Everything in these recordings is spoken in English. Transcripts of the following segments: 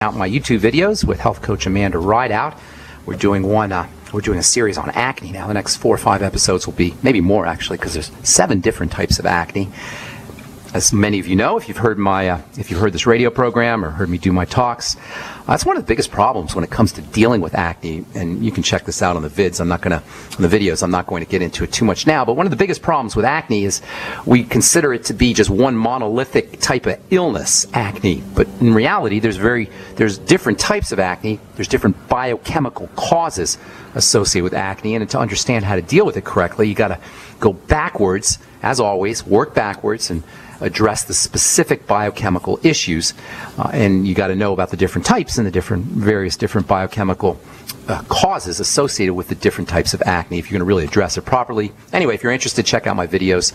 out my YouTube videos with health coach Amanda Rideout. We're doing a series on acne now. The next 4 or 5 episodes will be, maybe more actually, because there's 7 different types of acne. As many of you know, if you've heard this radio program or heard me do my talks, that's one of the biggest problems when it comes to dealing with acne. And you can check this out on the videos. I'm not going to get into it too much now. But one of the biggest problems with acne is we consider it to be just one monolithic type of illness, acne. But in reality, there's different types of acne. There's different biochemical causes associated with acne. And to understand how to deal with it correctly, you got to go backwards, as always, work backwards and address the specific biochemical issues, and you got to know about the different types and the various different biochemical causes associated with the different types of acne if you're going to really address it properly. Anyway, if you're interested, check out my videos.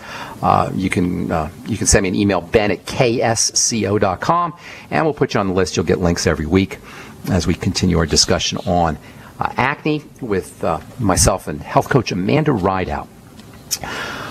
You can send me an email, ben@ksco.com, and we'll put you on the list. You'll get links every week as we continue our discussion on acne with myself and health coach Amanda Rideout.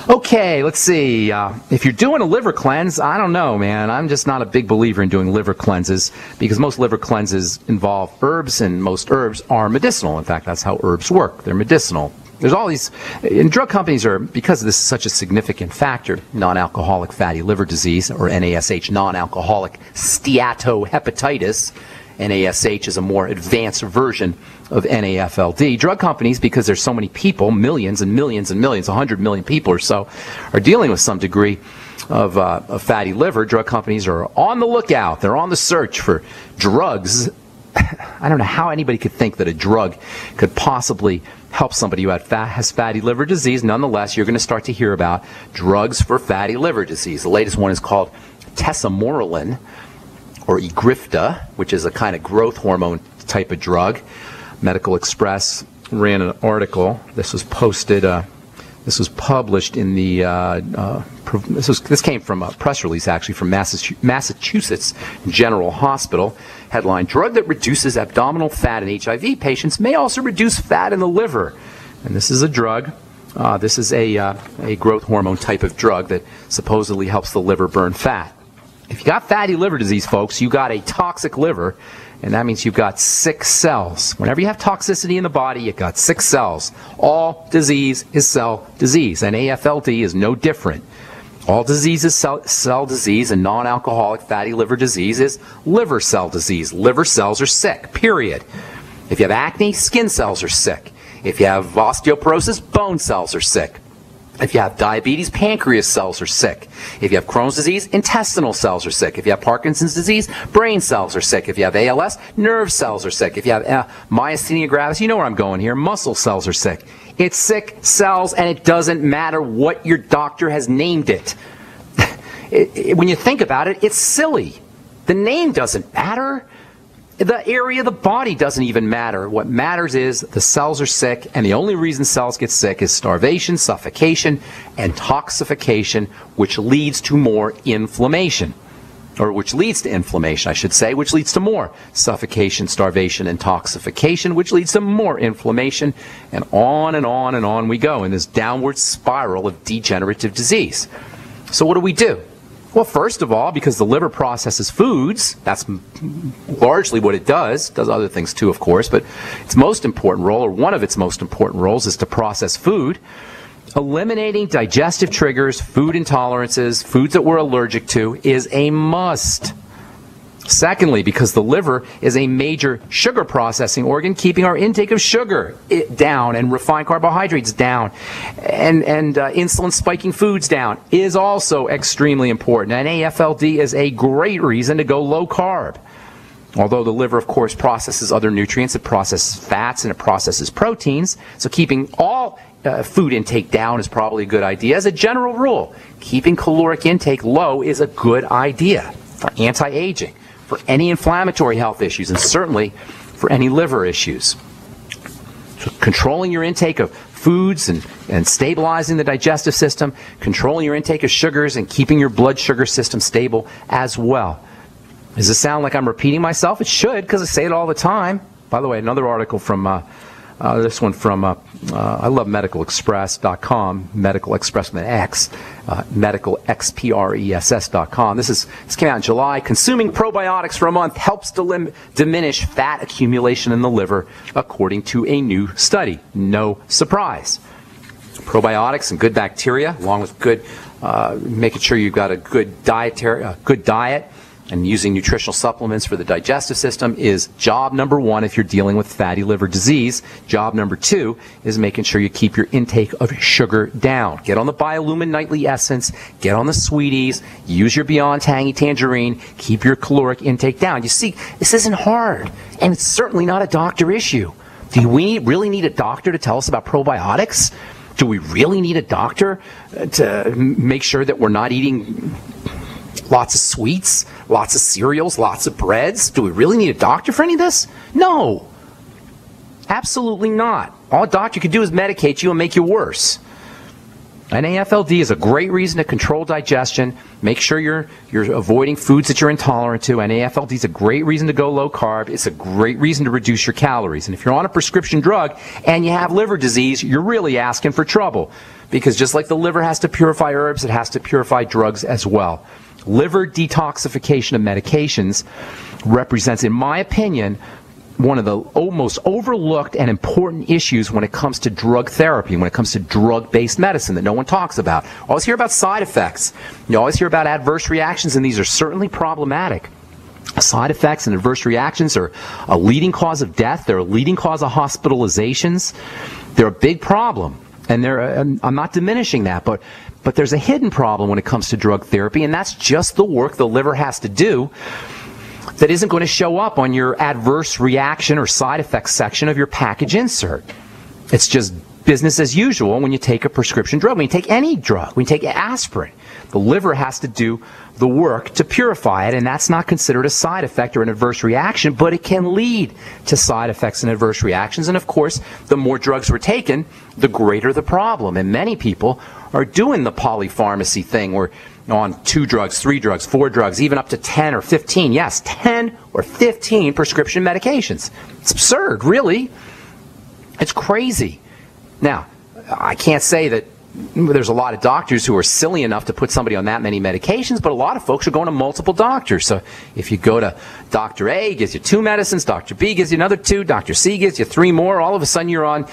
Okay, let's see. If you're doing a liver cleanse, I don't know, man. I'm just not a big believer in doing liver cleanses because most liver cleanses involve herbs, and most herbs are medicinal. In fact, that's how herbs work. They're medicinal. There's all these, and drug companies are, because this is such a significant factor, non-alcoholic fatty liver disease, or NASH, non-alcoholic steatohepatitis. NASH is a more advanced version of NAFLD. Drug companies, because there's so many people, millions and millions and millions, 100 million people or so, are dealing with some degree of fatty liver. Drug companies are on the lookout. They're on the search for drugs. I don't know how anybody could think that a drug could possibly help somebody who has fatty liver disease. Nonetheless, you're going to start to hear about drugs for fatty liver disease. The latest one is called tesamorelin, or Egrifta, which is a kind of growth hormone type of drug. Medical Express ran an article. This was posted. This was published in the. This came from a press release actually from Massachusetts General Hospital. Headline: Drug that reduces abdominal fat in HIV patients may also reduce fat in the liver. And this is a drug. This is a growth hormone type of drug that supposedly helps the liver burn fat. If you got fatty liver disease, folks, you got a toxic liver, and that means you've got sick cells. Whenever you have toxicity in the body, you've got sick cells. All disease is cell disease, and AFLD is no different. All disease is cell disease, and non-alcoholic fatty liver disease is liver cell disease. Liver cells are sick, period. If you have acne, skin cells are sick. If you have osteoporosis, bone cells are sick. If you have diabetes, pancreas cells are sick. If you have Crohn's disease, intestinal cells are sick. If you have Parkinson's disease, brain cells are sick. If you have ALS, nerve cells are sick. If you have myasthenia gravis, you know where I'm going here, muscle cells are sick. It's sick cells, and it doesn't matter what your doctor has named it. When you think about it, it's silly. The name doesn't matter. The area of the body doesn't even matter. What matters is the cells are sick, and the only reason cells get sick is starvation, suffocation, and toxification, which leads to more inflammation. Or which leads to inflammation, I should say, which leads to more suffocation, starvation, and toxification, which leads to more inflammation, and on and on and on we go in this downward spiral of degenerative disease. So what do? Well, first of all, because the liver processes foods, that's largely what it does other things too, of course, but its most important role, or one of its most important roles, is to process food. Eliminating digestive triggers, food intolerances, foods that we're allergic to is a must. Secondly, because the liver is a major sugar processing organ, keeping our intake of sugar down and refined carbohydrates down and insulin spiking foods down is also extremely important. And AFLD is a great reason to go low carb. Although the liver, of course, processes other nutrients, it processes fats and it processes proteins. So keeping all food intake down is probably a good idea. As a general rule, keeping caloric intake low is a good idea for anti-aging, for any inflammatory health issues, and certainly for any liver issues. So controlling your intake of foods and stabilizing the digestive system, controlling your intake of sugars, and keeping your blood sugar system stable as well. Does it sound like I'm repeating myself? It should, because I say it all the time. By the way, another article from This one from, I love medicalexpress.com, Medical Express with an X, medicalexpress.com. This came out in July. Consuming probiotics for a month helps diminish fat accumulation in the liver, according to a new study. No surprise. Probiotics and good bacteria, along with good, making sure you've got a good diet, and using nutritional supplements for the digestive system is job number one if you're dealing with fatty liver disease. Job number two is making sure you keep your intake of sugar down. Get on the Biolumin Nightly Essence, get on the Sweeties, use your Beyond Tangy Tangerine, keep your caloric intake down. You see, this isn't hard, and it's certainly not a doctor issue. Do we really need a doctor to tell us about probiotics? Do we really need a doctor to make sure that we're not eating lots of sweets, lots of cereals, lots of breads? Do we really need a doctor for any of this? No. Absolutely not. All a doctor can do is medicate you and make you worse. NAFLD is a great reason to control digestion. Make sure you're avoiding foods that you're intolerant to. NAFLD is a great reason to go low carb. It's a great reason to reduce your calories. And if you're on a prescription drug and you have liver disease, you're really asking for trouble. Because just like the liver has to purify herbs, it has to purify drugs as well. Liver detoxification of medications represents, in my opinion, one of the most overlooked and important issues when it comes to drug therapy, when it comes to drug-based medicine that no one talks about. You always hear about side effects. You always hear about adverse reactions, and these are certainly problematic. Side effects and adverse reactions are a leading cause of death. They're a leading cause of hospitalizations. They're a big problem, and I'm not diminishing that, but there's a hidden problem when it comes to drug therapy, and that's just the work the liver has to do that isn't going to show up on your adverse reaction or side effects section of your package insert. It's just business as usual when you take a prescription drug. When you take any drug, when you take aspirin, the liver has to do the work to purify it, and that's not considered a side effect or an adverse reaction, but it can lead to side effects and adverse reactions. And of course, the more drugs we're taking, the greater the problem. And many people are doing the polypharmacy thing where on 2 drugs, 3 drugs, 4 drugs, even up to 10 or 15. Yes, 10 or 15 prescription medications. It's absurd, really. It's crazy. Now, I can't say that there's a lot of doctors who are silly enough to put somebody on that many medications, but a lot of folks are going to multiple doctors. So if you go to Dr. A, he gives you 2 medicines, Dr. B gives you another 2, Dr. C gives you 3 more, all of a sudden you're on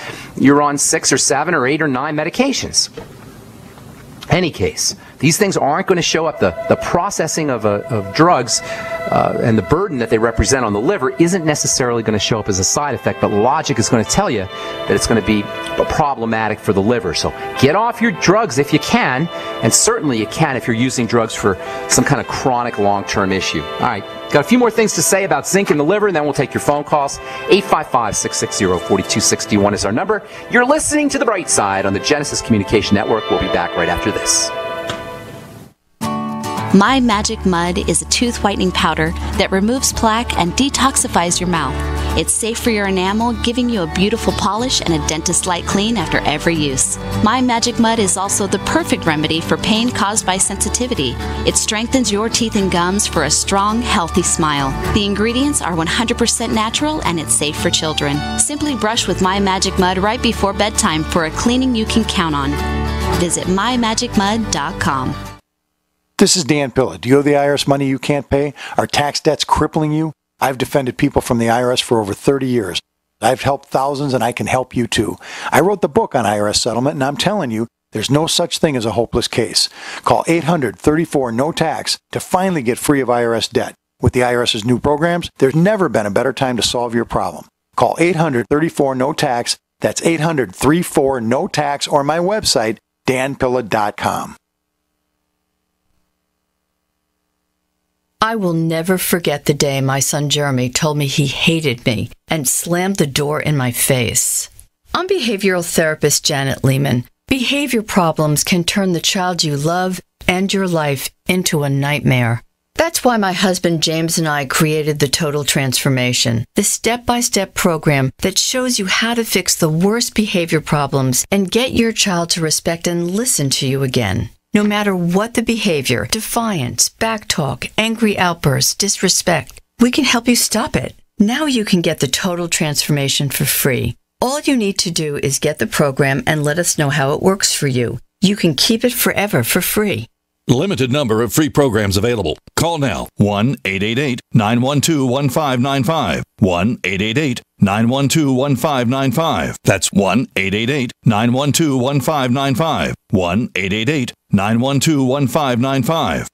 6 or 7 or 8 or 9 medications. Any case, these things aren't going to show up. The processing of drugs and the burden that they represent on the liver isn't necessarily going to show up as a side effect, but logic is going to tell you that it's going to be problematic for the liver. So get off your drugs if you can, and certainly you can if you're using drugs for some kind of chronic long-term issue. All right, got a few more things to say about zinc in the liver, and then we'll take your phone calls. 855-660-4261 is our number. You're listening to The Bright Side on the Genesis Communication Network. We'll be back right after this. My Magic Mud is a tooth whitening powder that removes plaque and detoxifies your mouth. It's safe for your enamel, giving you a beautiful polish and a dentist-like clean after every use. My Magic Mud is also the perfect remedy for pain caused by sensitivity. It strengthens your teeth and gums for a strong, healthy smile. The ingredients are 100% natural and it's safe for children. Simply brush with My Magic Mud right before bedtime for a cleaning you can count on. Visit mymagicmud.com. This is Dan Pilla. Do you owe the IRS money you can't pay? Are tax debts crippling you? I've defended people from the IRS for over 30 years. I've helped thousands, and I can help you too. I wrote the book on IRS settlement, and I'm telling you, there's no such thing as a hopeless case. Call 800-34-NO-TAX to finally get free of IRS debt. With the IRS's new programs, there's never been a better time to solve your problem. Call 800-34-NO-TAX. That's 800-34-NO-TAX, or my website, danpilla.com. I will never forget the day my son Jeremy told me he hated me and slammed the door in my face. I'm behavioral therapist Janet Lehman. Behavior problems can turn the child you love and your life into a nightmare. That's why my husband James and I created the Total Transformation, the step-by-step program that shows you how to fix the worst behavior problems and get your child to respect and listen to you again. No matter what the behavior, defiance, backtalk, angry outbursts, disrespect, we can help you stop it. Now you can get the Total Transformation for free. All you need to do is get the program and let us know how it works for you. You can keep it forever for free. Limited number of free programs available. Call now. 1-888-912-1595. 1-888-912-1595. That's 1-888-912-1595. 1-888-912-1595.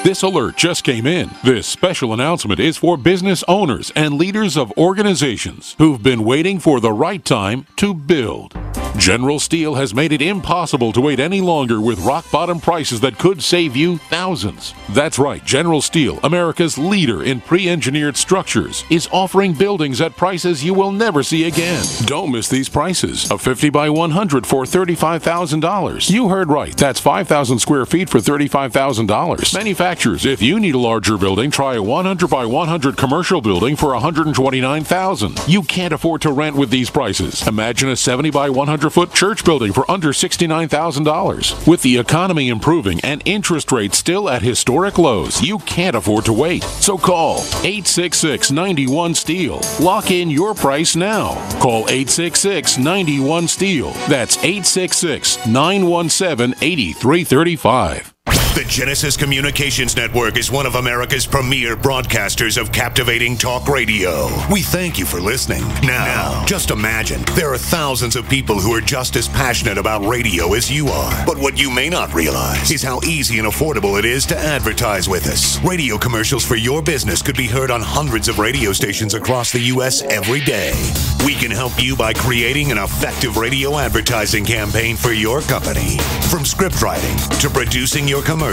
This alert just came in. This special announcement is for business owners and leaders of organizations who've been waiting for the right time to build. General Steel has made it impossible to wait any longer with rock-bottom prices that could save you thousands. That's right, General Steel, America's leader in pre-engineered structures, is offering buildings at prices you will never see again. Don't miss these prices. A 50 by 100 for $35,000. You heard right. That's 5,000 square feet for $35,000. Manufacturers, if you need a larger building, try a 100 by 100 commercial building for $129,000. You can't afford to rent with these prices. Imagine a 70 by 100-foot church building for under $69,000. With the economy improving and interest rates still at historic lows, you can't afford to wait. So call 866-91-STEEL. Lock in your price now. Call 866-91-STEEL. That's 866-917-8335. The Genesis Communications Network is one of America's premier broadcasters of captivating talk radio. We thank you for listening. Now, just imagine, there are thousands of people who are just as passionate about radio as you are. But what you may not realize is how easy and affordable it is to advertise with us. Radio commercials for your business could be heard on hundreds of radio stations across the U.S. every day. We can help you by creating an effective radio advertising campaign for your company. From script writing to producing your commercial,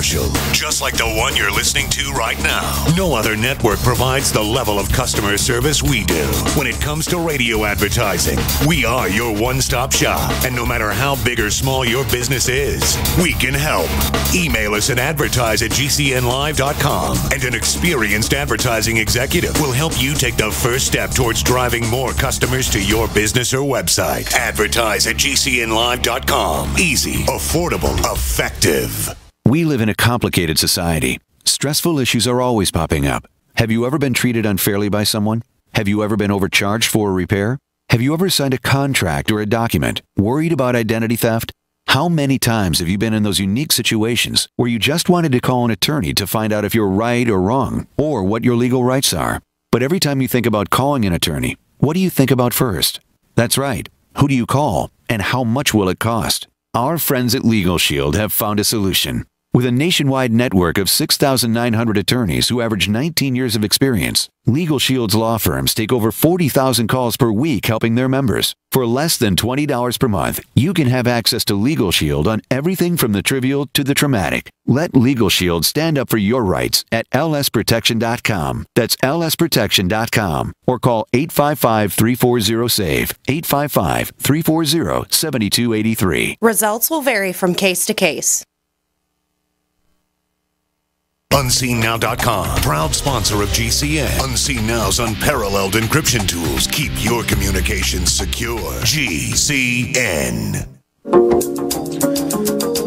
just like the one you're listening to right now. No other network provides the level of customer service we do. When it comes to radio advertising, we are your one-stop shop. And no matter how big or small your business is, we can help. Email us at advertise@gcnlive.com, and an experienced advertising executive will help you take the first step towards driving more customers to your business or website. Advertise@gcnlive.com. Easy, affordable, effective. We live in a complicated society. Stressful issues are always popping up. Have you ever been treated unfairly by someone? Have you ever been overcharged for a repair? Have you ever signed a contract or a document? Worried about identity theft? How many times have you been in those unique situations where you just wanted to call an attorney to find out if you're right or wrong, or what your legal rights are? But every time you think about calling an attorney, what do you think about first? That's right. Who do you call, and how much will it cost? Our friends at Legal Shield have found a solution. With a nationwide network of 6,900 attorneys who average 19 years of experience, Legal Shield's law firms take over 40,000 calls per week helping their members. For less than $20 per month, you can have access to Legal Shield on everything from the trivial to the traumatic. Let Legal Shield stand up for your rights at lsprotection.com. That's lsprotection.com. Or call 855-340-SAVE, 855-340-7283. Results will vary from case to case. UnseenNow.com, proud sponsor of GCN. Unseen Now's unparalleled encryption tools keep your communications secure. GCN.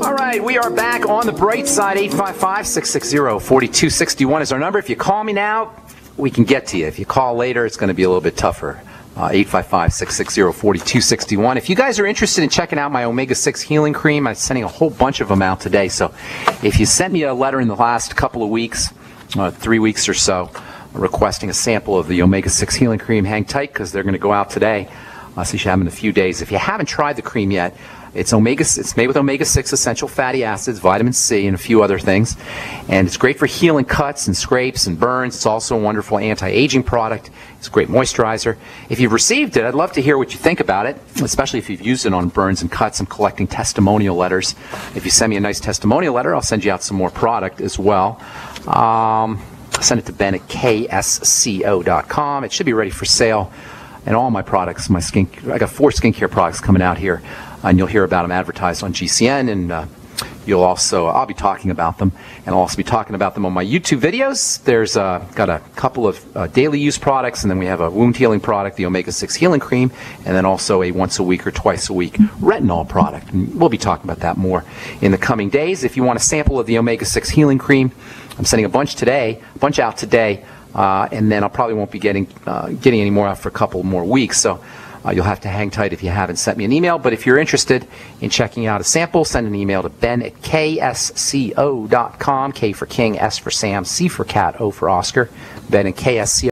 All right, we are back on the bright side. 855-660-4261 is our number. If you call me now, we can get to you. If you call later, it's going to be a little bit tougher. 855-660-4261. If you guys are interested in checking out my omega-6 healing cream, I'm sending a whole bunch of them out today. So if you sent me a letter in the last couple of weeks, 3 weeks or so, requesting a sample of the omega-6 healing cream, hang tight because they're going to go out today. So you should have them in a few days. If you haven't tried the cream yet, it's made with omega-6 essential fatty acids, vitamin C, and a few other things. And it's great for healing cuts and scrapes and burns. It's also a wonderful anti-aging product. It's a great moisturizer. If you've received it, I'd love to hear what you think about it, especially if you've used it on burns and cuts. I'm collecting testimonial letters. If you send me a nice testimonial letter, I'll send you out some more product as well. Send it to Ben at ksco.com. It should be ready for sale. And all my products, I got 4 skincare products coming out here, and you'll hear about them advertised on GCN, and I'll be talking about them, and I'll also be talking about them on my YouTube videos. There's got a couple of daily use products, and then we have a wound healing product, the omega-6 healing cream, and then also a once a week or twice a week retinol product. And we'll be talking about that more in the coming days. If you want a sample of the omega-6 healing cream, I'm sending a bunch out today. and then I probably won't be getting any more out for a couple more weeks. So you'll have to hang tight if you haven't sent me an email. But if you're interested in checking out a sample, send an email to ben@ksco.com. K for King, S for Sam, C for Cat, O for Oscar. Ben at ksco.